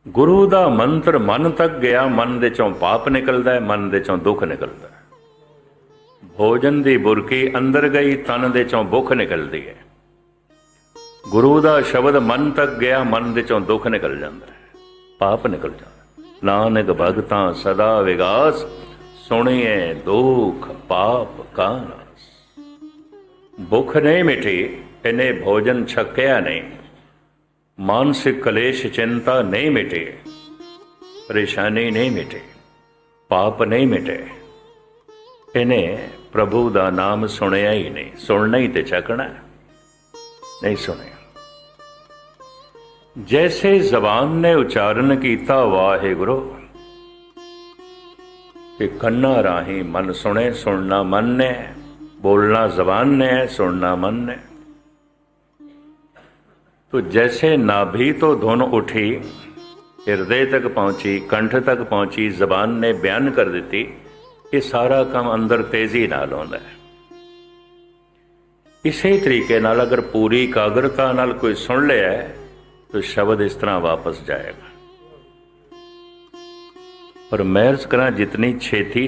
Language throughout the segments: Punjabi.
गुरु दा मंत्र मन तक गया, मन दे चों पाप निकलदा है, मन दे चों दुख निकलदा है। भोजन दी बुरकी अंदर गई, तन दे चों भुख निकलदी है। गुरु दा शब्द मन तक गया, मन दे चों दुख निकल जांदा है, पाप निकल जांदा। नानक भगतां सदा विगास, सुनिए दुख पाप का नास। भुख नहीं मिटी, इन्हें भोजन छक्या नहीं, मानसिक कलेश चिंता नहीं मिटे, परेशानी नहीं मिटे, पाप नहीं मिटे, इन्हें प्रभु दा नाम सुनिया ही नहीं। सुनना ही ते छकना नहीं सुनिया। जैसे जबान ने उच्चारण किया वाहिगुरु, कि कन्ना राही मन सुने, सुनना मन ने, बोलना जबान ने, सुनना मन ने। तो जैसे नाभि तो धुन उठी, हृदय तक पहुंची, कंठ तक पहुंची, जबान ने बयान कर दी, ये सारा काम अंदर तेजी नाल होंदा है। इसी तरीके नाल अगर पूरी एकाग्रता नाल कोई सुन लिया है तो शब्द इस तरह वापस जाएगा। पर मैं अर्ज करा, जितनी छेती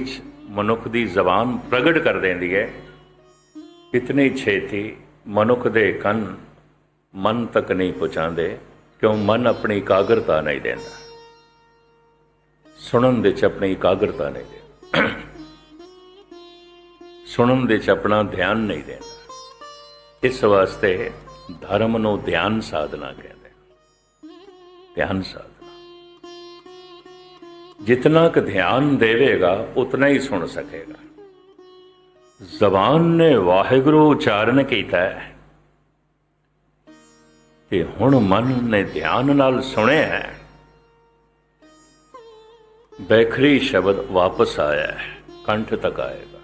मनुख की जबान प्रगट कर देंदी है, इतनी छेती मनुख दे कन मन तक नहीं पहुँचाते, क्यों? मन अपनी एकाग्रता नहीं देता, सुनन दे च अपनी एकाग्रता नहीं देता, सुनन दे च अपना ध्यान नहीं देता। इस वास्ते धर्म नूं ध्यान साधना कहते हैं। ध्यान साधना, जितना क ध्यान देवेगा उतना ही सुन सकेगा। जबान ने वाहिगुरु उच्चारण किया है कि हुण मन ने ध्यान नाल सुने है, बैखरी शब्द वापस आया है, कंठ तक आएगा,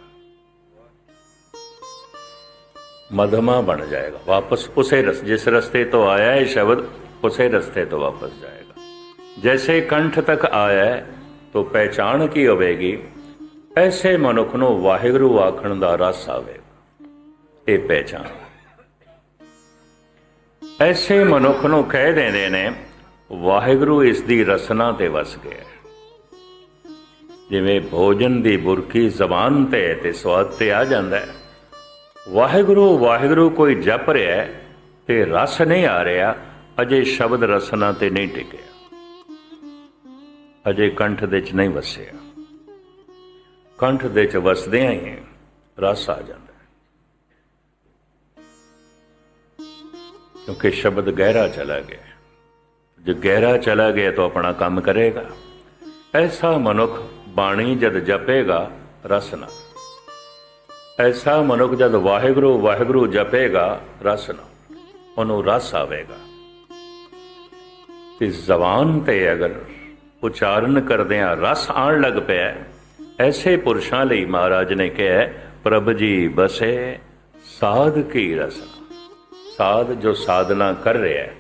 मधमा बन जाएगा, वापस उसे जिस रास्ते तो आया है शब्द, उसे रास्ते तो वापस जाएगा। जैसे कंठ तक आया है तो पहचान की होवेगी, ऐसे मनुख नूं वाहिगुरु आखण दा रस आवेगा, ये पहचान। ऐसे मनुख नूं कह देंदे ने वाहिगुरु इस दी रसना ते वस गया। जिवें भोजन दी बुरकी जबान ते स्वाद ते आ जांदा है। वाहिगुरु वाहिगुरु कोई जप रहा है ते रस नहीं आ रहा, अजे शब्द रसना ते नहीं टिकिया, अजे कंठ दे च नहीं वसिया। कंठ दे च वसदियां ही रस आ जाता, क्योंकि शब्द गहरा चला गया। जो गहरा चला गया तो अपना काम करेगा। ऐसा मनुख बाणी जद जपेगा रस ना, ऐसा मनुख जद वाहिगुरु वाहिगुरु जपेगा रस ना, उन्होंने रस आवेगा। इस जबान ते अगर उच्चारण करदियां रस आण लग पिया, ऐसे पुरुषां लई महाराज ने कहा, प्रभ जी बसे साध की रसना। साध जो साधना कर रहा है,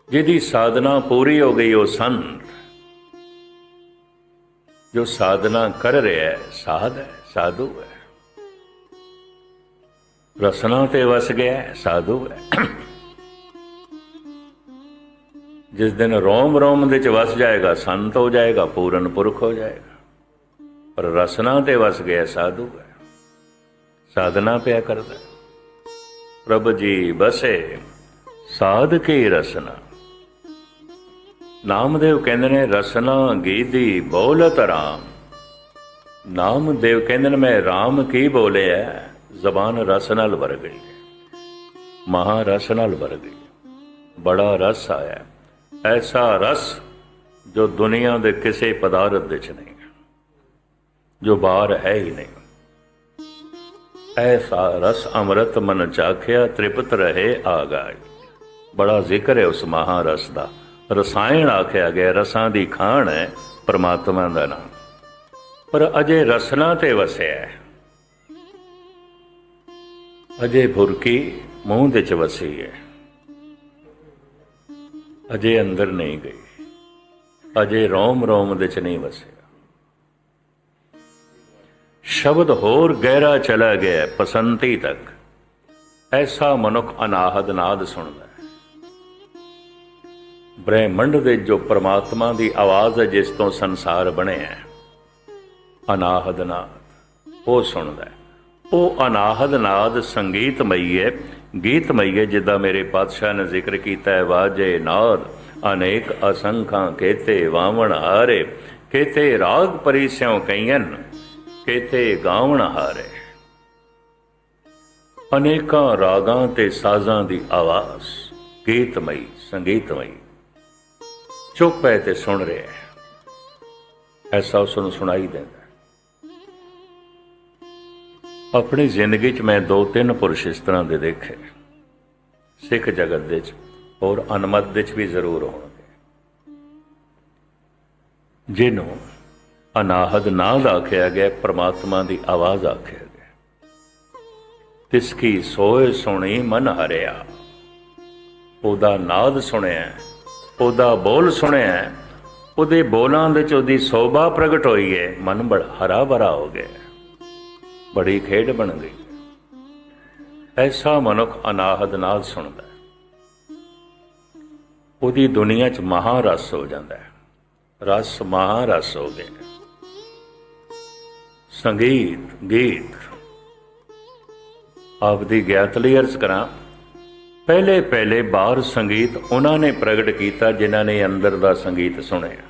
जिहदी साधना पूरी हो गई, वो संत। जो साधना कर रहा है साध है, साधु है, रसना ते वस गया है, साधु है। जिस दिन रोम रोम दे च वस जाएगा संत हो जाएगा, पूरन पुरख हो जाएगा। पर रसना ते वस गया साधु है, साधना पिया करता है। प्रभ जी बसे साध की रसना। नामदेव कहते ने रसना गीदी बोलत राम। नामदेव कहते ने मैं राम की बोले है, जबान रस नाल भर गई, महारस नाल भर गई, बड़ा रस आया। ऐसा रस जो दुनिया के किसी पदार्थ दे च नहीं, जो बाहर है ही नहीं। ऐसा रस अमृत मन चाख्या, तृप्त रहे आगाई। बड़ा जिक्र है उस महारस का। रसायन आख्या गया, रसां दी खाण है परमात्मा का नाम। पर अजे रसना ते वसिया है, अजे भुरकी मूंह दे च वसी है, अजे अंदर नहीं गई, अजे रोम रोम दे च नहीं वसिया। शब्द होर गहरा चला गया पसंती तक। ऐसा मनुख अनाहद नाद सुनता है। ਬ੍ਰਹਿਮੰਡ ਦੇ ਜੋ ਪਰਮਾਤਮਾ ਦੀ ਆਵਾਜ਼ ਹੈ, ਜਿਸ ਤੋਂ ਸੰਸਾਰ ਬਣਿਆ, ਅਨਾਹਦ ਨਾਦ ਉਹ ਸੁਣਦਾ ਹੈ। ਉਹ ਅਨਾਹਦ ਨਾਦ ਸੰਗੀਤਮਈ ਹੈ, ਗੀਤਮਈ ਹੈ। ਜਿੱਦਾਂ ਮੇਰੇ ਪਾਤਸ਼ਾਹ ਨੇ ਜ਼ਿਕਰ ਕੀਤਾ ਹੈ, ਵਾਜੇ ਨਾਦ ਅਨੇਕ ਅਸੰਖਾਂ ਕੇਤੇ ਵਾਵਣ ਹਾਰੇ, ਕੇਤੇ ਰਾਗ ਪਰਿਸਿਉ ਕਈਨ, ਕੇਤੇ ਗਾਵਣ ਹਾਰੇ। ਅਨੇਕਾਂ ਰਾਗਾਂ ਤੇ ਸਾਜ਼ਾਂ ਦੀ ਆਵਾਜ਼, ਗੀਤਮਈ ਸੰਗੀਤਮਈ, ਚੁੱਪ ਹੈ ਤੇ ਸੁਣ ਰਿਹਾ ਹੈ, ਐਸਾ ਉਸ ਨੂੰ ਸੁਣਾਈ ਦਿੰਦਾ। ਆਪਣੀ ਜ਼ਿੰਦਗੀ 'ਚ ਮੈਂ 2-3 ਪੁਰਸ਼ ਇਸ ਤਰ੍ਹਾਂ ਦੇ ਦੇਖੇ, ਸਿੱਖ ਜਗਤ ਦੇ 'ਚ ਔਰ ਅਨਮਤ ਦੇ 'ਚ ਵੀ ਜ਼ਰੂਰ ਹੋਣਗੇ, ਜਿਹਨੂੰ ਅਨਾਹਦ ਨਾਦ ਆਖਿਆ ਗਿਆ, ਪਰਮਾਤਮਾ ਦੀ ਆਵਾਜ਼ ਆਖਿਆ ਗਿਆ। ਤਿਸ ਕੀ ਸੋਏ ਸੁਣੀ ਮਨ ਹਰਿਆ, ਉਹਦਾ ਨਾਦ ਸੁਣਿਆ, ਉਹਦਾ ਬੋਲ ਸੁਣਿਆ, ਉਹਦੇ ਬੋਲਾਂ ਦੇ 'ਚ ਉਹਦੀ ਸੋਭਾ ਪ੍ਰਗਟ ਹੋਈ ਹੈ, ਮਨ ਬੜਾ ਹਰਾ ਭਰਾ ਹੋ ਗਿਆ, ਬੜੀ ਖੇਡ ਬਣ ਗਈ। ਐਸਾ ਮਨੁੱਖ ਅਨਾਹਦ ਨਾਦ ਸੁਣਦਾ, ਉਹਦੀ ਦੁਨੀਆ 'ਚ ਮਹਾਰਸ ਹੋ ਜਾਂਦਾ ਹੈ, ਰਸ ਮਹਾਰਸ ਹੋ ਗਏ। ਸੰਗੀਤ ਗੀਤ ਆਪਦੀ ਗਿਆਤ ਲਈ ਅਰਜ਼ ਕਰਾਂ, ਪਹਿਲੇ ਬਾਹਰ ਸੰਗੀਤ ਉਹਨਾਂ ਨੇ ਪ੍ਰਗਟ ਕੀਤਾ ਜਿਨ੍ਹਾਂ ਨੇ ਅੰਦਰ ਦਾ ਸੰਗੀਤ ਸੁਣਿਆ।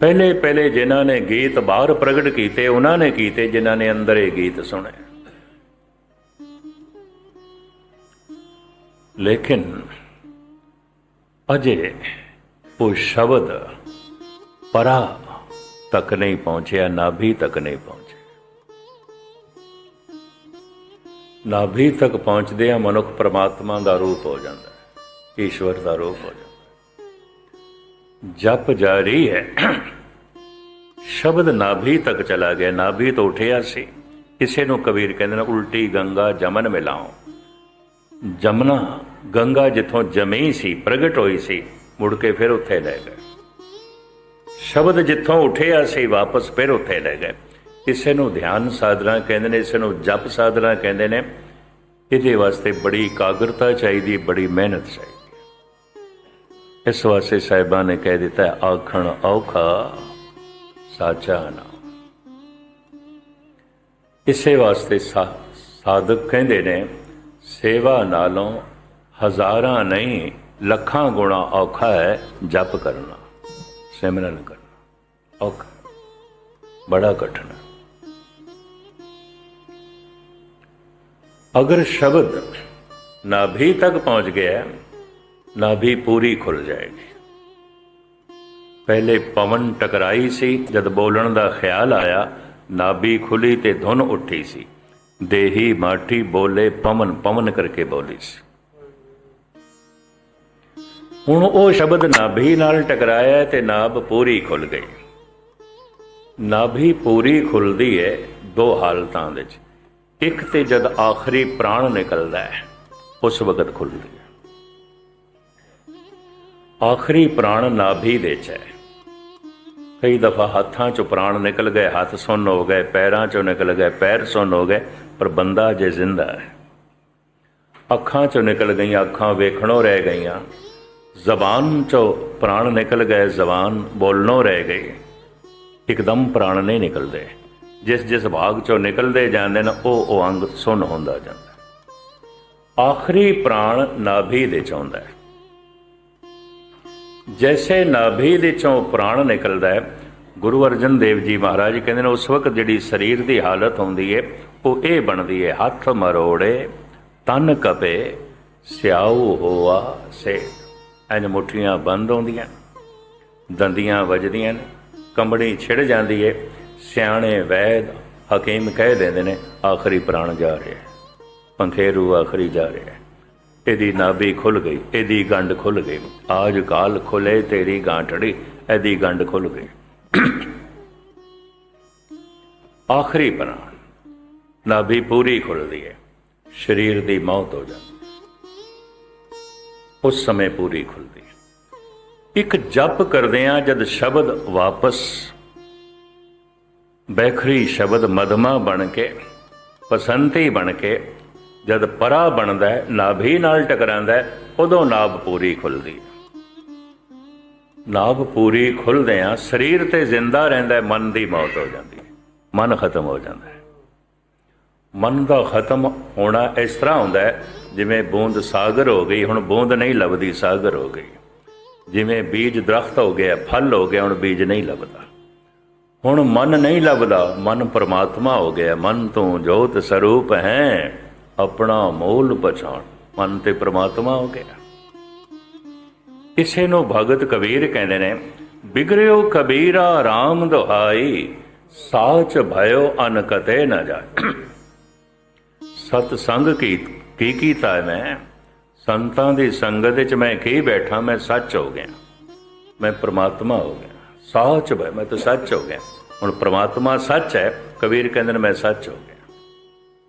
ਪਹਿਲੇ ਜਿਨ੍ਹਾਂ ਨੇ ਗੀਤ ਬਾਹਰ ਪ੍ਰਗਟ ਕੀਤੇ, ਉਹਨਾਂ ਨੇ ਕੀਤੇ ਜਿਨ੍ਹਾਂ ਨੇ ਅੰਦਰ ਇਹ ਗੀਤ ਸੁਣੇ। ਲੇਕਿਨ ਅਜੇ ਉਹ ਸ਼ਬਦ ਪਰਾ ਤੱਕ ਨਹੀਂ ਪਹੁੰਚਿਆ, ਨਾਭੀ ਤੱਕ ਨਹੀਂ ਪਹੁੰਚਿਆ। ਨਾਭੀ ਤੱਕ ਪਹੁੰਚਦੇ ਆ ਮਨੁੱਖ ਪਰਮਾਤਮਾ ਦਾ ਰੂਪ ਹੋ ਜਾਂਦਾ, ਈਸ਼ਵਰ ਦਾ ਰੂਪ ਹੋ ਜਾਂਦਾ। ਜਪ ਜਾਰੀ ਹੈ, ਸ਼ਬਦ ਨਾਭੀ ਤੱਕ ਚਲਾ ਗਿਆ, ਨਾਭੀ ਤੋਂ ਉੱਠਿਆ ਸੀ। ਕਿਸੇ ਨੂੰ ਕਬੀਰ ਕਹਿੰਦੇ ਨੇ ਉਲਟੀ ਗੰਗਾ ਜਮਨ ਮਿਲਾਓ। ਜਮਨਾ ਗੰਗਾ ਜਿੱਥੋਂ ਜਮੀ ਸੀ, ਪ੍ਰਗਟ ਹੋਈ ਸੀ, ਮੁੜ ਕੇ ਫਿਰ ਉੱਥੇ ਲੈ ਗਏ। ਸ਼ਬਦ ਜਿੱਥੋਂ ਉੱਠਿਆ ਸੀ ਵਾਪਸ ਫਿਰ ਉੱਥੇ ਲੈ ਗਏ। ਕਿਸੇ ਨੂੰ ਧਿਆਨ ਸਾਧਨਾ ਕਹਿੰਦੇ ਨੇ, ਕਿਸੇ ਨੂੰ ਜਪ ਸਾਧਨਾ ਕਹਿੰਦੇ ਨੇ। ਇਹਦੇ ਵਾਸਤੇ ਬੜੀ ਇਕਾਗਰਤਾ ਚਾਹੀਦੀ, ਬੜੀ ਮਿਹਨਤ ਚਾਹੀਦੀ। ਇਸ ਵਾਸਤੇ ਸਾਹਿਬਾਂ ਨੇ ਕਹਿ ਦਿੱਤਾ, ਆਖਣ ਔਖਾ ਸਾਚਾ ਨਾਮ। ਇਸੇ ਵਾਸਤੇ ਸਾਧਕ ਕਹਿੰਦੇ ਨੇ, ਸੇਵਾ ਨਾਲੋਂ ਹਜ਼ਾਰਾਂ ਨਹੀਂ ਲੱਖਾਂ ਗੁਣਾ ਔਖਾ ਹੈ ਜਪ ਕਰਨਾ, ਸਿਮਰਨ ਕਰਨਾ ਔਖਾ, ਬੜਾ ਕਠਿਨ ਹੈ। ਅਗਰ ਸ਼ਬਦ ਨਾਭੀ ਤੱਕ ਪਹੁੰਚ ਗਿਆ, ਨਾਭੀ ਪੂਰੀ ਖੁੱਲ ਜਾਏਗੀ। ਪਹਿਲੇ ਪਵਨ ਟਕਰਾਈ ਸੀ, ਜਦ ਬੋਲਣ ਦਾ ਖਿਆਲ ਆਇਆ, ਨਾਭੀ ਖੁੱਲੀ ਤੇ ਧੁਨ ਉੱਠੀ ਸੀ। ਦੇਹੀ ਮਾਠੀ ਬੋਲੇ ਪਵਨ, ਪਵਨ ਕਰਕੇ ਬੋਲੀ ਸੀ। ਹੁਣ ਉਹ ਸ਼ਬਦ ਨਾਭੀ ਨਾਲ ਟਕਰਾਇਆ ਤੇ ਨਾਭ ਪੂਰੀ ਖੁੱਲ ਗਈ। ਨਾਭੀ ਪੂਰੀ ਖੁੱਲਦੀ ਹੈ ਦੋ ਹਾਲਤਾਂ ਵਿੱਚ। ਇੱਕ ਤੇ ਜਦ ਆਖਰੀ ਪ੍ਰਾਣ ਨਿਕਲਦਾ ਹੈ, ਉਸ ਵਕਤ ਖੁੱਲਦੀ ਹੈ। ਆਖਰੀ ਪ੍ਰਾਣ ਨਾਭੀ ਦੇ 'ਚ ਹੈ। ਕਈ ਦਫਾ ਹੱਥਾਂ 'ਚੋਂ ਪ੍ਰਾਣ ਨਿਕਲ ਗਏ, ਹੱਥ ਸੁੰਨ ਹੋ ਗਏ, ਪੈਰਾਂ 'ਚੋਂ ਨਿਕਲ ਗਏ, ਪੈਰ ਸੁੰਨ ਹੋ ਗਏ, ਪਰ ਬੰਦਾ ਅਜੇ ਜ਼ਿੰਦਾ ਹੈ। ਅੱਖਾਂ 'ਚੋਂ ਨਿਕਲ ਗਈਆਂ, ਅੱਖਾਂ ਵੇਖਣੋਂ ਰਹਿ ਗਈਆਂ। ਜ਼ਬਾਨ 'ਚੋਂ ਪ੍ਰਾਣ ਨਿਕਲ ਗਏ, ਜ਼ਬਾਨ ਬੋਲਣੋਂ ਰਹਿ ਗਈ। ਇੱਕਦਮ ਪ੍ਰਾਣ ਨਹੀਂ ਨਿਕਲਦੇ। ਜਿਸ ਭਾਗ 'ਚੋਂ ਨਿਕਲਦੇ ਜਾਂਦੇ ਨੇ, ਉਹ ਅੰਗ ਸੁੰਨ ਹੁੰਦਾ ਜਾਂਦਾ। ਆਖਰੀ ਪ੍ਰਾਣ ਨਾਭੀ ਦੇ 'ਚ ਆਉਂਦਾ ਹੈ। ਜੈਸੇ ਨਾਭੀ ਦੇ 'ਚੋਂ ਪ੍ਰਾਣ ਨਿਕਲਦਾ ਹੈ, ਗੁਰੂ ਅਰਜਨ ਦੇਵ ਜੀ ਮਹਾਰਾਜ ਕਹਿੰਦੇ ਨੇ, ਉਸ ਵਕਤ ਜਿਹੜੀ ਸਰੀਰ ਦੀ ਹਾਲਤ ਹੁੰਦੀ ਹੈ, ਉਹ ਇਹ ਬਣਦੀ ਹੈ, ਹੱਥ ਮਰੋੜੇ ਤਨ ਕਪੇ ਸਿਆਉ ਹੋਆ ਸੇ। ਇੰਝ ਮੁੱਠੀਆਂ ਬੰਦ ਹੁੰਦੀਆਂ, ਦੰਦੀਆਂ ਵੱਜਦੀਆਂ ਨੇ, ਕੰਬੜੀ ਛਿੜ ਜਾਂਦੀ ਹੈ। ਸਿਆਣੇ ਵੈਦ ਹਕੀਮ ਕਹਿ ਦਿੰਦੇ ਨੇ, ਆਖਰੀ ਪ੍ਰਾਣ ਜਾ ਰਿਹਾ, ਪੰਖੇਰੂ ਆਖਰੀ ਜਾ ਰਿਹਾ। ਇਹਦੀ ਨਾਭੀ ਖੁੱਲ ਗਈ, ਇਹਦੀ ਗੰਢ ਖੁੱਲ ਗਈ। ਆਜ ਕਾਲ ਖੁੱਲੇ ਤੇਰੀ ਗਾਂਠੜੀ, ਇਹਦੀ ਗੰਢ ਖੁੱਲ ਗਈ। ਆਖਰੀ ਪ੍ਰਾਣ, ਨਾਭੀ ਪੂਰੀ ਖੁੱਲਦੀ ਹੈ, ਸਰੀਰ ਦੀ ਮੌਤ ਹੋ ਜਾਂਦੀ, ਉਸ ਸਮੇਂ ਪੂਰੀ ਖੁੱਲਦੀ ਹੈ। ਇੱਕ ਜਪ ਕਰਦੇ ਹਾਂ, ਜਦ ਸ਼ਬਦ ਵਾਪਸ ਬੈਖਰੀ ਸ਼ਬਦ ਮਧਮਾ ਬਣ ਕੇ, ਪਸੰਤੀ ਬਣ ਕੇ ਜਦ ਪਰਾ ਬਣਦਾ ਹੈ, ਨਾਭੀ ਨਾਲ ਟਕਰਾਂਦਾ ਹੈ, ਉਦੋਂ ਨਾਭ ਪੂਰੀ ਖੁੱਲਦੀ ਹੈ। ਨਾਭ ਪੂਰੀ ਖੁੱਲਦਿਆਂ ਸਰੀਰ ਤੇ ਜ਼ਿੰਦਾ ਰਹਿੰਦਾ, ਮਨ ਦੀ ਮੌਤ ਹੋ ਜਾਂਦੀ ਹੈ, ਮਨ ਖਤਮ ਹੋ ਜਾਂਦਾ ਹੈ। ਮਨ ਦਾ ਖਤਮ ਹੋਣਾ ਇਸ ਤਰ੍ਹਾਂ ਹੁੰਦਾ ਹੈ ਜਿਵੇਂ ਬੂੰਦ ਸਾਗਰ ਹੋ ਗਈ, ਹੁਣ ਬੂੰਦ ਨਹੀਂ ਲੱਭਦੀ, ਸਾਗਰ ਹੋ ਗਈ। ਜਿਵੇਂ ਬੀਜ ਦਰਖਤ ਹੋ ਗਿਆ, ਫਲ ਹੋ ਗਿਆ, ਹੁਣ ਬੀਜ ਨਹੀਂ ਲੱਭਦਾ। ਹੁਣ ਮਨ ਨਹੀਂ ਲੱਭਦਾ, ਮਨ ਪਰਮਾਤਮਾ ਹੋ ਗਿਆ। ਮਨ ਤੋਂ ਜੋਤ ਸਰੂਪ ਹੈ, ਆਪਣਾ ਮੂਲ ਪਛਾਣ। ਮਨ ਤੇ ਪਰਮਾਤਮਾ ਹੋ ਗਿਆ। ਇਸੇ ਨੂੰ ਭਗਤ ਕਬੀਰ ਕਹਿੰਦੇ ਨੇ, ਬਿਗੜਿਓ ਕਬੀਰਾ ਰਾਮ ਦੁਹਾਈ, ਸਾਚ ਭਇਓ ਅਨ ਕਤੇ ਨਾ ਜਾਏ। ਸਤ ਸੰਗ ਕੀ ਕੀਤਾ ਮੈਂ, ਸੰਤਾਂ ਦੀ ਸੰਗਤ ਵਿੱਚ ਮੈਂ ਕੀ ਬੈਠਾ, ਮੈਂ ਸੱਚ ਹੋ ਗਿਆ, ਮੈਂ ਪ੍ਰਮਾਤਮਾ ਹੋ ਗਿਆ। ਸਾਚ ਭਇ, ਮੈਂ ਤਾਂ ਸੱਚ ਹੋ ਗਿਆ। ਹੁਣ ਪ੍ਰਮਾਤਮਾ ਸੱਚ ਹੈ, ਕਬੀਰ ਕਹਿੰਦੇ ਨੇ ਮੈਂ ਸੱਚ ਹੋ ਗਿਆ।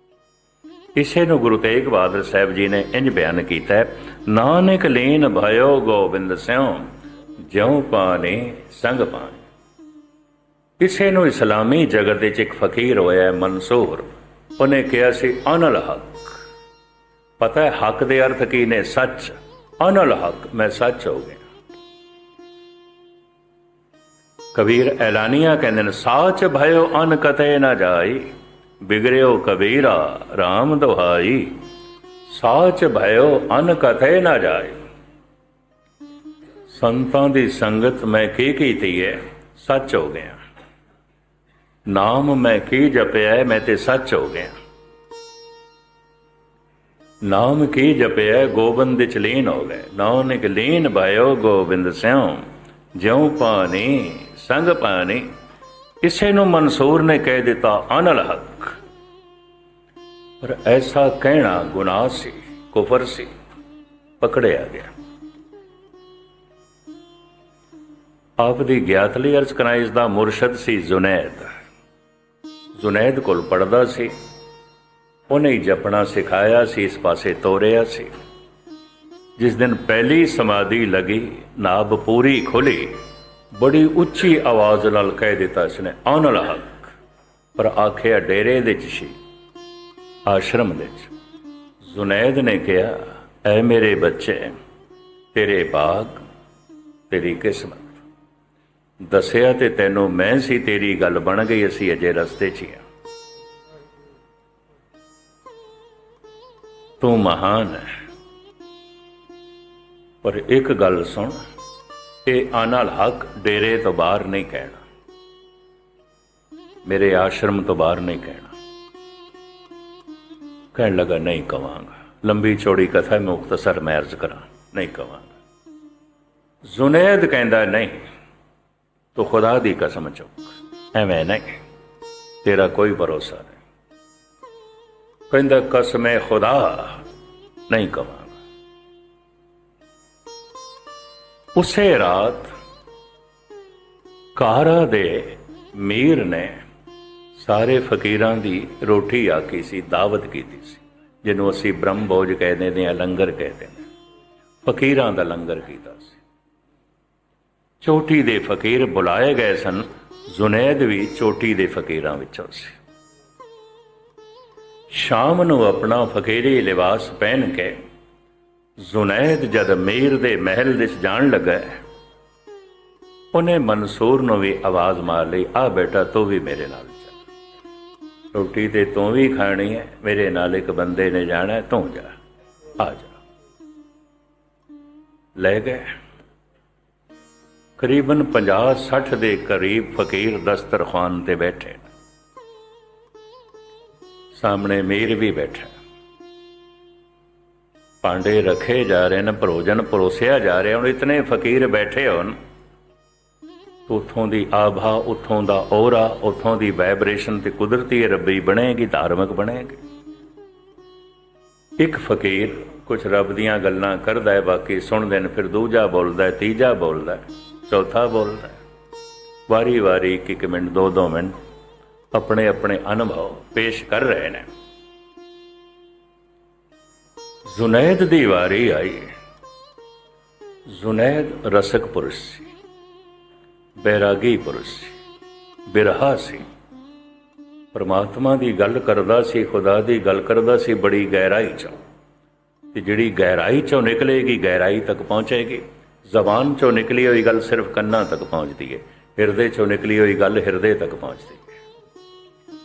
ਇਸੇ ਨੂੰ ਗੁਰੂ ਤੇਗ ਬਹਾਦਰ ਸਾਹਿਬ ਜੀ ਨੇ ਇੰਜ ਬਿਆਨ ਕੀਤਾ ਹੈ, ਨਾਨਕ ਲੀਨ ਭਇਓ ਗੋਬਿੰਦ ਸਿਉ, ਜਿਉ ਪਾਣੀ ਸੰਗ ਪਾਣੀ। ਇਸੇ ਨੂੰ ਇਸਲਾਮੀ ਜਗਤ ਵਿੱਚ ਇੱਕ ਫਕੀਰ ਹੋਇਆ ਮਨਸੂਰ, ਉਹਨੇ ਕਿਹਾ ਸੀ ਅਨਲ ਹੱਕ। ਪਤਾ ਹੈ ਹੱਕ ਦੇ ਅਰਥ ਕੀ ਨੇ? ਸੱਚ। ਅਨਲ ਹੱਕ, ਮੈਂ ਸੱਚ ਹੋ ਗਿਆ। ਕਬੀਰ ਐਲਾਨੀਆ ਕਹਿੰਦੇ ਨੇ, ਸਾਚ ਭਇਓ ਅਨ ਕਤੇ ਨਾ ਜਾਈ, ਬਿਗੜਿਓ ਕਬੀਰਾ ਰਾਮ ਦੁਹਾਈ, ਸਾਚ ਭਇਓ ਅਨ ਕਤੇ ਨਾ ਜਾਏ। ਸੰਤਾਂ ਦੀ ਸੰਗਤ ਮੈਂ ਕੀ ਕੀਤੀ ਹੈ? ਸੱਚ ਹੋ ਗਿਆ। ਨਾਮ ਮੈਂ ਕੀ ਜਪਿਆ, ਮੈਂ ਤੇ ਸੱਚ ਹੋ ਗਿਆ। ਨਾਮ ਕੀ ਜਪਿਆ, ਗੋਬਿੰਦ ਵਿੱਚ ਲੀਨ ਹੋ ਗਏ। ਨਾਨਕ ਲੀਨ ਭਇਓ ਗੋਬਿੰਦ ਸਿਉ, ਜਿਉ ਪਾਣੀ ਸੰਗ ਪਾਣੀ। ਇਸੇ ਨੂੰ ਮਨਸੂਰ ਨੇ ਕਹਿ ਦਿੱਤਾ ਅਨਲ ਹੱਕ। ਪਰ ਐਸਾ ਕਹਿਣਾ ਗੁਨਾਹ ਸੀ, ਕੁਫਰ ਸੀ, ਪਕੜਿਆ ਗਿਆ। ਆਪ ਦੀ ਗਿਆਤ ਲਈ ਅਰਜ਼ ਕਰਾਂ, ਇਸ ਦਾ ਮੁਰਸ਼ਦ ਸੀ ਜੁਨੈਦ। ਜੁਨੈਦ ਕੋਲ ਪੜ੍ਹਦਾ ਸੀ, ਉਹਨੇ ਹੀ ਜਪਣਾ ਸਿਖਾਇਆ ਸੀ, ਇਸ ਪਾਸੇ ਤੋਰਿਆ ਸੀ। ਜਿਸ ਦਿਨ ਪਹਿਲੀ ਸਮਾਧੀ ਲੱਗੀ, ਨਾਭ ਪੂਰੀ ਖੁੱਲੀ, ਬੜੀ ਉੱਚੀ ਆਵਾਜ਼ ਨਾਲ ਕਹਿ ਦਿੱਤਾ ਇਸਨੇ ਅਨਲ ਹੱਕ। ਪਰ ਆਖਿਆ ਡੇਰੇ ਦੇ 'ਚ ਸੀ, ਆਸ਼ਰਮ ਦੇ 'ਚ। ਜੁਨੈਦ ਨੇ ਕਿਹਾ, ਐ ਮੇਰੇ ਬੱਚੇ, ਤੇਰੇ ਬਾਗ, ਤੇਰੀ ਕਿਸਮਤ। ਦੱਸਿਆ ਤੇ ਤੈਨੂੰ ਮੈਂ ਸੀ, ਤੇਰੀ ਗੱਲ ਬਣ ਗਈ, ਅਸੀਂ ਅਜੇ ਰਸਤੇ 'ਚ ਹੀ ਹਾਂ। ਤੂੰ ਮਹਾਨ ਹੈ, ਪਰ ਇੱਕ ਗੱਲ ਸੁਣ, ਇਹ ਅਨਲ ਹੱਕ ਡੇਰੇ ਤੋਂ ਬਾਹਰ ਨਹੀਂ ਕਹਿਣਾ, ਮੇਰੇ ਆਸ਼ਰਮ ਤੋਂ ਬਾਹਰ ਨਹੀਂ ਕਹਿਣਾ। ਕਹਿਣ ਲੱਗਾ, ਨਹੀਂ ਕਵਾਂਗਾ। ਲੰਬੀ ਚੌੜੀ ਕਥਾ ਮੈਂ ਮੁਖਤਸਰ ਮੈਂ ਅਰਜ਼ ਕਰਾਂ, ਨਹੀਂ ਕਵਾਂਗਾ। ਜੁਨੈਦ ਕਹਿੰਦਾ, ਨਹੀਂ, ਤੂੰ ਖੁਦਾ ਦੀ ਕਸਮ ਚੁੱਕ, ਐਵੇਂ ਨਹੀਂ, ਤੇਰਾ ਕੋਈ ਭਰੋਸਾ ਨਹੀਂ। ਕਹਿੰਦਾ, ਕਸਮੇ ਖੁਦਾ, ਨਹੀਂ ਕਵਾਂਗਾ। ਉਸੇ ਰਾਤ ਕਾਰਾ ਦੇ ਮੀਰ ਨੇ ਸਾਰੇ ਫਕੀਰਾਂ ਦੀ ਰੋਟੀ ਆਖੀ ਸੀ, ਦਾਵਤ ਕੀਤੀ ਸੀ, ਜਿਹਨੂੰ ਅਸੀਂ ਬ੍ਰਹਮ ਭੋਜ ਕਹਿੰਦੇ ਹਾਂ, ਲੰਗਰ ਕਹਿੰਦੇ ਨੇ। ਫਕੀਰਾਂ ਦਾ ਲੰਗਰ ਕੀਤਾ ਸੀ। ਚੋਟੀ ਦੇ ਫਕੀਰ ਬੁਲਾਏ ਗਏ ਸਨ। ਜੁਨੈਦ ਵੀ ਚੋਟੀ ਦੇ ਫਕੀਰਾਂ ਵਿੱਚੋਂ ਸੀ। ਸ਼ਾਮ ਨੂੰ ਆਪਣਾ ਫਕੀਰੀ ਲਿਬਾਸ ਪਹਿਨ ਕੇ ਜੁਨੈਦ ਜਦ ਮੀਰ ਦੇ ਮਹਿਲ ਵਿੱਚ ਜਾਣ ਲੱਗਾ, ਉਹਨੇ ਮਨਸੂਰ ਨੂੰ ਵੀ ਆਵਾਜ਼ ਮਾਰ ਲਈ, ਆ ਬੇਟਾ ਤੂੰ ਵੀ ਮੇਰੇ ਨਾਲ ਚੱਲ, ਰੋਟੀ ਤੇ ਤੂੰ ਵੀ ਖਾਣੀ ਹੈ, ਮੇਰੇ ਨਾਲ ਇੱਕ ਬੰਦੇ ਨੇ ਜਾਣਾ, ਤੂੰ ਜਾ, ਆ ਜਾ। ਲੈ ਗਏ। ਕਰੀਬਨ 50-60 ਦੇ ਕਰੀਬ ਫਕੀਰ ਦਸਤਰਖਾਨ ਤੇ ਬੈਠੇ, ਸਾਹਮਣੇ ਮੀਰ ਵੀ ਬੈਠਾ। ਭਾਂਡੇ ਰੱਖੇ ਜਾ ਰਹੇ ਨੇ, ਭੋਜਨ ਪਰੋਸਿਆ ਜਾ ਰਿਹਾ। ਹੁਣ ਇਤਨੇ ਫਕੀਰ ਬੈਠੇ ਹੋਣ, ਉੱਥੋਂ ਦੀ ਆਭਾ, ਉੱਥੋਂ ਦਾ ਔਰਾ, ਉੱਥੋਂ ਦੀ ਵਾਈਬ੍ਰੇਸ਼ਨ ਤੇ ਕੁਦਰਤੀ ਰੱਬੀ ਬਣੇਗੀ, ਧਾਰਮਿਕ ਬਣੇਗੀ। ਇੱਕ ਫਕੀਰ ਕੁਛ ਰੱਬ ਦੀਆਂ ਗੱਲਾਂ ਕਰਦਾ ਹੈ, ਬਾਕੀ ਸੁਣਦੇ ਨੇ, ਫਿਰ ਦੂਜਾ ਬੋਲਦਾ, ਤੀਜਾ ਬੋਲਦਾ, ਚੌਥਾ ਬੋਲਦਾ। ਵਾਰੀ ਵਾਰੀ ਇੱਕ ਮਿੰਟ, 2-2 ਮਿੰਟ ਆਪਣੇ ਆਪਣੇ ਅਨੁਭਵ ਪੇਸ਼ ਕਰ ਰਹੇ ਨੇ। ਜੁਨੈਦ ਦੀ ਵਾਰੀ ਆਈ। ਜੁਨੈਦ ਰਸਕ ਪੁਰਸ਼ ਸੀ, ਬੈਰਾਗੀ ਪੁਰਸ਼ ਸੀ, ਬਿਰਹਾ ਸੀ, ਪਰਮਾਤਮਾ ਦੀ ਗੱਲ ਕਰਦਾ ਸੀ, ਖੁਦਾ ਦੀ ਗੱਲ ਕਰਦਾ ਸੀ, ਬੜੀ ਗਹਿਰਾਈ ਚੋਂ। ਤੇ ਜਿਹੜੀ ਗਹਿਰਾਈ ਚੋਂ ਨਿਕਲੇਗੀ, ਗਹਿਰਾਈ ਤੱਕ ਪਹੁੰਚੇਗੀ। ਜ਼ਬਾਨ ਚੋਂ ਨਿਕਲੀ ਹੋਈ ਗੱਲ ਸਿਰਫ ਕੰਨਾਂ ਤੱਕ ਪਹੁੰਚਦੀ ਹੈ, ਹਿਰਦੇ ਚੋਂ ਨਿਕਲੀ ਹੋਈ ਗੱਲ ਹਿਰਦੇ ਤੱਕ ਪਹੁੰਚਦੀ ਹੈ।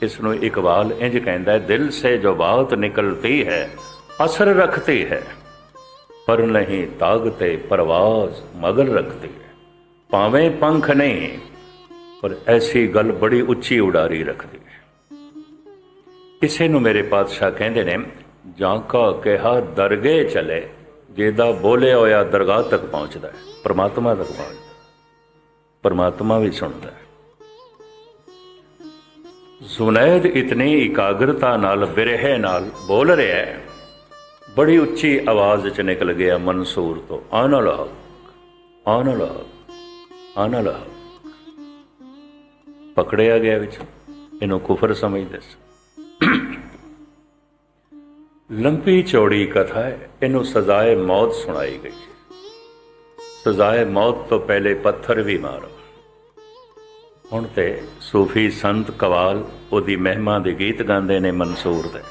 ਇਸ ਨੂੰ ਇਕਬਾਲ ਇੰਜ ਕਹਿੰਦਾ ਹੈ, ਦਿਲ ਸੇ ਜੋ ਬਾਤ ਨਿਕਲਤੀ ਹੈ ਅਸਰ ਰੱਖਤੀ ਹੈ, ਪਰ ਨਹੀਂ ਤਾਗਤੇ ਪਰਵਾਜ਼ ਮਗਰ ਰੱਖਤੀ ਹੈ। ਭਾਵੇਂ ਪੰਖ ਨਹੀਂ ਪਰ ਐਸੀ ਗੱਲ ਬੜੀ ਉੱਚੀ ਉਡਾਰੀ ਰੱਖਦੀ ਹੈ। ਕਿਸੇ ਨੂੰ ਮੇਰੇ ਪਾਤਸ਼ਾਹ ਕਹਿੰਦੇ ਨੇ, ਜਾਂ ਕਾ ਕਿਹਾ ਦਰਗੇ ਚਲੇ, ਜਿਹਦਾ ਬੋਲਿਆ ਹੋਇਆ ਦਰਗਾਹ ਤੱਕ ਪਹੁੰਚਦਾ ਹੈ, ਪਰਮਾਤਮਾ ਤੱਕ ਪਹੁੰਚਦਾ, ਪਰਮਾਤਮਾ ਵੀ ਸੁਣਦਾ ਹੈ। ਜ਼ੁਨੈਦ ਇਤਨੀ ਇਕਾਗਰਤਾ ਨਾਲ ਬਿਰਹੇ ਨਾਲ ਬੋਲ ਰਿਹਾ ਹੈ, ਬੜੀ ਉੱਚੀ ਆਵਾਜ਼ 'ਚ ਨਿਕਲ ਗਿਆ ਮਨਸੂਰ ਤੋਂ, ਆਨ ਅਲ ਹਕ, ਆਨ ਅਲ ਹਕ, ਆਨ ਅਲ ਹਕ। ਪਕੜਿਆ ਗਿਆ ਵਿੱਚ, ਇਹਨੂੰ ਕੁਫਰ ਸਮਝਦੇ ਸੀ। ਲੰਬੀ ਚੌੜੀ ਕਥਾ ਹੈ, ਇਹਨੂੰ ਸਜ਼ਾਏ ਮੌਤ ਸੁਣਾਈ ਗਈ। ਸਜ਼ਾਏ ਮੌਤ ਤੋਂ ਪਹਿਲੇ ਪੱਥਰ ਵੀ ਮਾਰੋ। ਹੁਣ ਤੇ ਸੂਫੀ ਸੰਤ ਕਵਾਲ ਉਹਦੀ ਮਹਿਮਾ ਦੇ ਗੀਤ ਗਾਉਂਦੇ ਨੇ ਮਨਸੂਰ ਦੇ।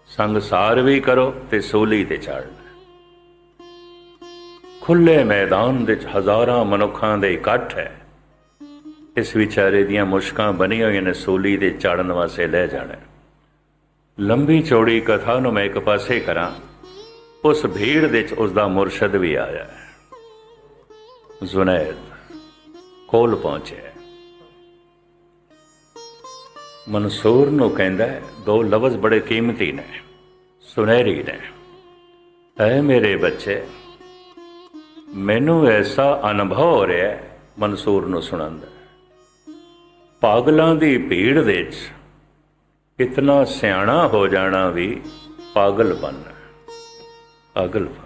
ਸੰਗਸਾਰ ਵੀ ਕਰੋ ਤੇ ਸੂਲੀ ਤੇ ਚੜ੍ਹਨਾ। ਖੁੱਲੇ ਮੈਦਾਨ ਵਿੱਚ ਹਜ਼ਾਰਾਂ ਮਨੁੱਖਾਂ ਦੇ ਇਕੱਠ ਹੈ। ਇਸ ਵਿਚਾਰੇ ਦੀਆਂ ਮੁਸ਼ਕਾਂ ਬਣੀ ਹੋਈਆਂ ਨੇ ਸੂਲੀ ਤੇ ਚੜ੍ਹਨ ਵਾਸਤੇ ਲੈ ਜਾਣਾ। ਲੰਬੀ ਚੌੜੀ ਕਥਾ ਨੂੰ ਮੈਂ ਇੱਕ ਪਾਸੇ ਕਰਾਂ, ਉਸ ਭੀੜ ਵਿੱਚ ਉਸ ਦਾ ਮੁਰਸ਼ਦ ਵੀ ਆਇਆ ਹੈ। ਜ਼ੁਨੈਦ ਕੋਲ ਪਹੁੰਚਿਆ, ਮਨਸੂਰ ਨੂੰ ਕਹਿੰਦਾ, ਦੋ ਲਫ਼ਜ਼ ਬੜੇ ਕੀਮਤੀ ਨੇ, ਸੁਨਹਿਰੀ ਨੇ। ਐ ਮੇਰੇ ਬੱਚੇ, ਮੈਨੂੰ ਐਸਾ ਅਨੁਭਵ ਹੋ ਰਿਹਾ ਹੈ, ਮਨਸੂਰ ਨੂੰ ਸੁਣਾਉਂਦਾ, ਪਾਗਲਾਂ ਦੀ ਭੀੜ ਵਿੱਚ ਇਤਨਾ ਸਿਆਣਾ ਹੋ ਜਾਣਾ ਵੀ ਪਾਗਲ ਬਣਨਾ, ਪਾਗਲ ਬਣਨਾ।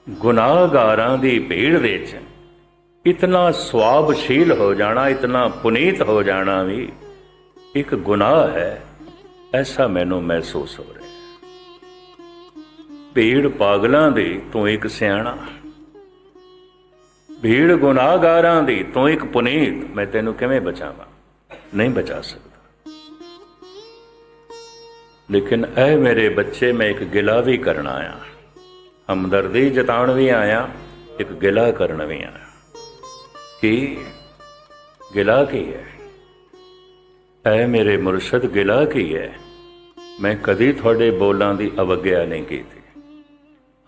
ਗੁਨਾਹਗਾਰਾਂ ਦੀ ਭੀੜ ਵਿੱਚ ਇਤਨਾ ਸਵਾਬਸ਼ੀਲ ਹੋ ਜਾਣਾ, ਇਤਨਾ ਪੁਨੀਤ ਹੋ ਜਾਣਾ ਵੀ ਇੱਕ ਗੁਨਾਹ ਹੈ, ਐਸਾ ਮੈਨੂੰ ਮਹਿਸੂਸ ਹੋ ਰਿਹਾ। ਭੀੜ ਪਾਗਲਾਂ ਦੀ, ਤੂੰ ਇੱਕ ਸਿਆਣਾ। ਭੀੜ ਗੁਨਾਹਗਾਰਾਂ ਦੀ, ਤੂੰ ਇੱਕ ਪੁਨੀਤ। ਮੈਂ ਤੈਨੂੰ ਕਿਵੇਂ ਬਚਾਵਾਂ? ਨਹੀਂ ਬਚਾ ਸਕਦਾ। ਲੇਕਿਨ ਐ ਮੇਰੇ ਬੱਚੇ, ਮੈਂ ਇੱਕ ਗਿਲਾ ਵੀ ਕਰਨ ਆਇਆ, ਹਮਦਰਦੀ ਜਤਾਉਣ ਵੀ ਆਇਆ, ਇੱਕ ਗਿਲਾ ਕਰਨ ਵੀ ਆਇਆ। ਕੀ ਗਿਲਾ ਕੀ ਹੈ? ਐ ਮੇਰੇ ਮੁਰਸ਼ਦ, ਗਿਲਾ ਕੀ ਹੈ? ਮੈਂ ਕਦੀ ਤੁਹਾਡੇ ਬੋਲਾਂ ਦੀ ਅਵੱਗਿਆ ਨਹੀਂ ਕੀਤੀ,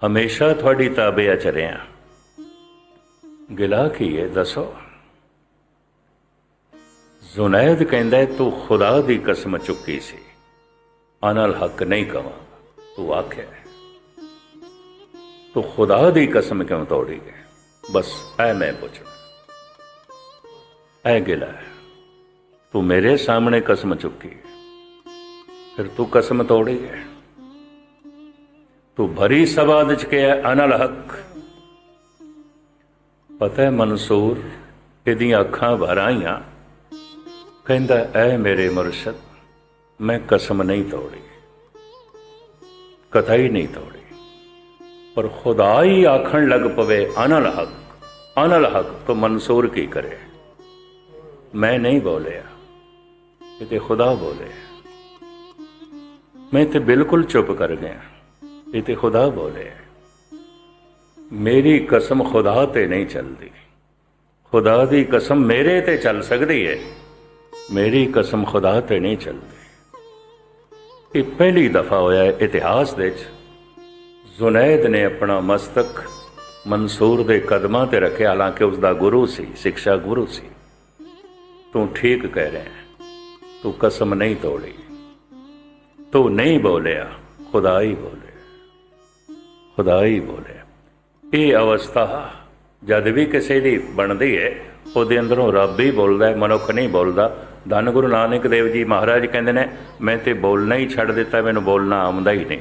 ਹਮੇਸ਼ਾ ਤੁਹਾਡੀ ਤਾਬਿਆ ਚ ਰਿਹਾ। ਗਿਲਾ ਕੀ ਹੈ ਦੱਸੋ? ਜ਼ੁਨੈਦ ਕਹਿੰਦਾ, ਤੂੰ ਖੁਦਾ ਦੀ ਕਸਮ ਚੁੱਕੀ ਸੀ, ਅਨਲ ਹੱਕ ਨਹੀਂ ਕਵਾਂਗਾ। ਤੂੰ ਆਖਿਆ, ਤੂੰ ਖੁਦਾ ਦੀ ਕਸਮ ਕਿਉਂ ਤੋੜੀ ਹੈ? ਬਸ ਐ ਮੈਂ ਪੁੱਛਣਾ, ਐ ਗਿਲਾ ਹੈ। ਤੂੰ ਮੇਰੇ ਸਾਹਮਣੇ ਕਸਮ ਚੁੱਕੀ, ਫਿਰ ਤੂੰ ਕਸਮ ਤੋੜੀ ਹੈ। ਤੂੰ ਭਰੀ ਸਭਾ ਵਿੱਚ ਕਿਹਾ ਅਨਲ ਹੱਕ। ਪਤਾ ਹੈ ਮਨਸੂਰ, ਇਹਦੀਆਂ ਅੱਖਾਂ ਭਰ ਆਈਆਂ। ਕਹਿੰਦਾ, ਐ ਮੇਰੇ ਮੁਰਸ਼ਦ, ਮੈਂ ਕਸਮ ਨਹੀਂ ਤੋੜੀ, ਕਥਾ ਹੀ ਨਹੀਂ ਤੋੜੀ, ਪਰ ਖੁਦਾ ਹੀ ਆਖਣ ਲੱਗ ਪਵੇ ਅਨਲ ਹੱਕ, ਅਨਲ ਹੱਕ, ਤਾਂ ਮਨਸੂਰ ਕੀ ਕਰੇ? ਮੈਂ ਨਹੀਂ ਬੋਲਿਆ, ਇਹ ਤੇ ਖੁਦਾ ਬੋਲੇ। ਮੈਂ ਤੇ ਬਿਲਕੁਲ ਚੁੱਪ ਕਰ ਗਿਆ, ਇਹ ਤੇ ਖੁਦਾ ਬੋਲੇ। ਮੇਰੀ ਕਸਮ ਖੁਦਾ ਤੇ ਨਹੀਂ ਚੱਲਦੀ। ਖੁਦਾ ਦੀ ਕਸਮ ਮੇਰੇ ਤੇ ਚੱਲ ਸਕਦੀ ਹੈ, ਮੇਰੀ ਕਸਮ ਖੁਦਾ ਤੇ ਨਹੀਂ ਚੱਲਦੀ। ਇਹ ਪਹਿਲੀ ਦਫਾ ਹੋਇਆ ਇਤਿਹਾਸ ਵਿੱਚ ਜ਼ੁਨੈਦ ਨੇ ਆਪਣਾ ਮਸਤਕ ਮਨਸੂਰ ਦੇ ਕਦਮਾਂ ਤੇ ਰੱਖਿਆ, ਹਾਲਾਂਕਿ ਉਸ ਦਾ ਗੁਰੂ ਸੀ, ਸਿੱਖਿਆ ਗੁਰੂ ਸੀ। ਤੂੰ ਠੀਕ ਕਹਿ ਰਿਹਾ, ਤੂੰ ਕਸਮ ਨਹੀਂ ਤੋੜੀ, ਤੂੰ ਨਹੀਂ ਬੋਲਿਆ, ਖੁਦਾ ਹੀ ਬੋਲੇ, ਖੁਦਾ ਹੀ ਬੋਲੇ। ਇਹ ਅਵਸਥਾ ਜਦ ਵੀ ਕਿਸੇ ਦੀ ਬਣਦੀ ਹੈ, ਉਹਦੇ ਅੰਦਰੋਂ ਰੱਬ ਹੀ ਬੋਲਦਾ ਹੈ, ਮਨੁੱਖ ਨਹੀਂ ਬੋਲਦਾ। ਧੰਨ ਗੁਰੂ ਨਾਨਕ ਦੇਵ ਜੀ ਮਹਾਰਾਜ ਕਹਿੰਦੇ ਨੇ, ਮੈਂ ਤੇ ਬੋਲਣਾ ਹੀ ਛੱਡ ਦਿੱਤਾ, ਮੈਨੂੰ ਬੋਲਣਾ ਆਉਂਦਾ ਹੀ ਨਹੀਂ।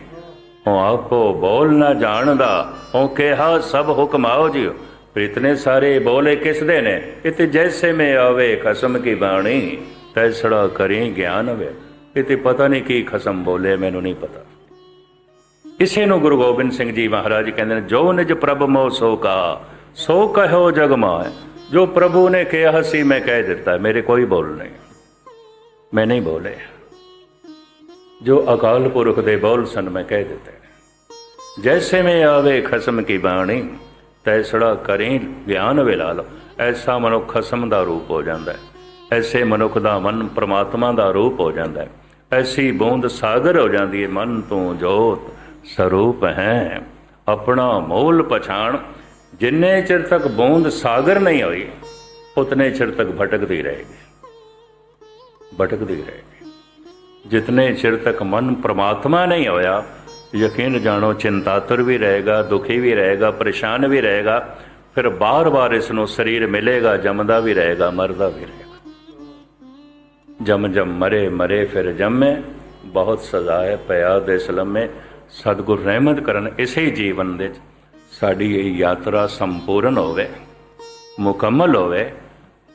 ਉਹ ਆਪੋ ਬੋਲ ਨਾ ਜਾਣਦਾ, ਉਹ ਕਿਹਾ ਸਭ ਹੁਕਮ ਆਓ ਜੀ। ਫਿਰ ਇਤਨੇ ਸਾਰੇ ਬੋਲੇ ਕਿਸ ਦੇ ਨੇ? ਇਹ ਤੇ ਜੈਸੇ ਮੈਂ ਆਵੇ ਖਸਮ ਕੀ ਬਾਣੀ, ਤੈਸੜਾ ਕਰੀ ਗਿਆਨ ਵੇ। ਇਹ ਤੇ ਪਤਾ ਨਹੀਂ ਕੀ ਖਸਮ ਬੋਲੇ, ਮੈਨੂੰ ਨਹੀਂ ਪਤਾ। ਇਸੇ ਨੂੰ ਗੁਰੂ ਗੋਬਿੰਦ ਸਿੰਘ ਜੀ ਮਹਾਰਾਜ ਕਹਿੰਦੇ ਨੇ, ਜੋ ਨਿਜ ਪ੍ਰਭ ਮੋਹ ਸੋ ਕਹਾ, ਸੋ ਕਹਿਓ ਜਗ ਮਾਇ। ਜੋ ਪ੍ਰਭੂ ਨੇ ਕਿਹਾ ਸੀ ਮੈਂ ਕਹਿ ਦਿੱਤਾ, ਮੇਰੇ ਕੋਈ ਬੋਲ ਨਹੀਂ, ਮੈਂ ਨਹੀਂ ਬੋਲੇ। ਜੋ ਅਕਾਲ ਪੁਰਖ ਦੇ ਬੋਲ ਸਨ ਮੈਂ ਕਹਿ ਦਿੱਤੇ। जैसे में आवे खसम की बाणी तैसड़ा करें ज्ञान विलाल। ऐसा मनुख खसम का रूप हो जाता है, ऐसे मनुख का मन परमात्मा का रूप हो जाता है, ऐसी बूंद सागर हो जाती है। मन तू जोत स्वरूप है अपना मोल पछाण। जिन्ने चिर तक बूंद सागर नहीं हुई उतने चिर तक भटकती रहेगी, भटकती रहेगी। जितने चिर तक मन परमात्मा नहीं होया, यकीन जानो चिंतातुर भी रहेगा, दुखी भी रहेगा, परेशान भी रहेगा। फिर बार बार इसनों शरीर मिलेगा, जमदा भी रहेगा, मरदा भी रहेगा। जम जम मरे मरे फिर जमे, बहुत सजा है पिया दे सलमे। सतगुर रहमत करन इसे जीवन दे साड़ी ये यात्रा संपूर्ण होवे, मुकम्मल होवे,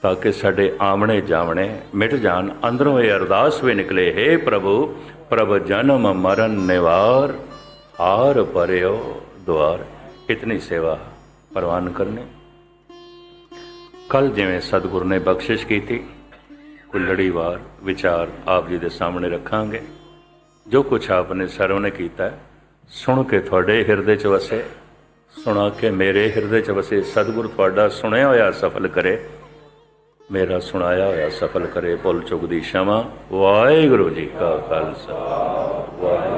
ताकि साडे आमने जावने मिट जान। अंदरों ये अरदास भी निकले, हे प्रभु प्रभ जन्म मरण निवार, हार परयो द्वार। इतनी सेवा परवान करने। कल जिवें सतगुर ने बख्शिश की थी, कोई लड़ीवार विचार आप जी के सामने रखांगे। जो कुछ आपने सरवण किया सुन के थोड़े हिरदे च वसे, सुना के मेरे हिरदे च वसे। सतगुर थोड़ा सुनिया होया सफल करे, मेरा सुनाया होया सफल करे। भुल चुक दी क्षमा। वाहिगुरू जी का खालसा वाहिगुरू।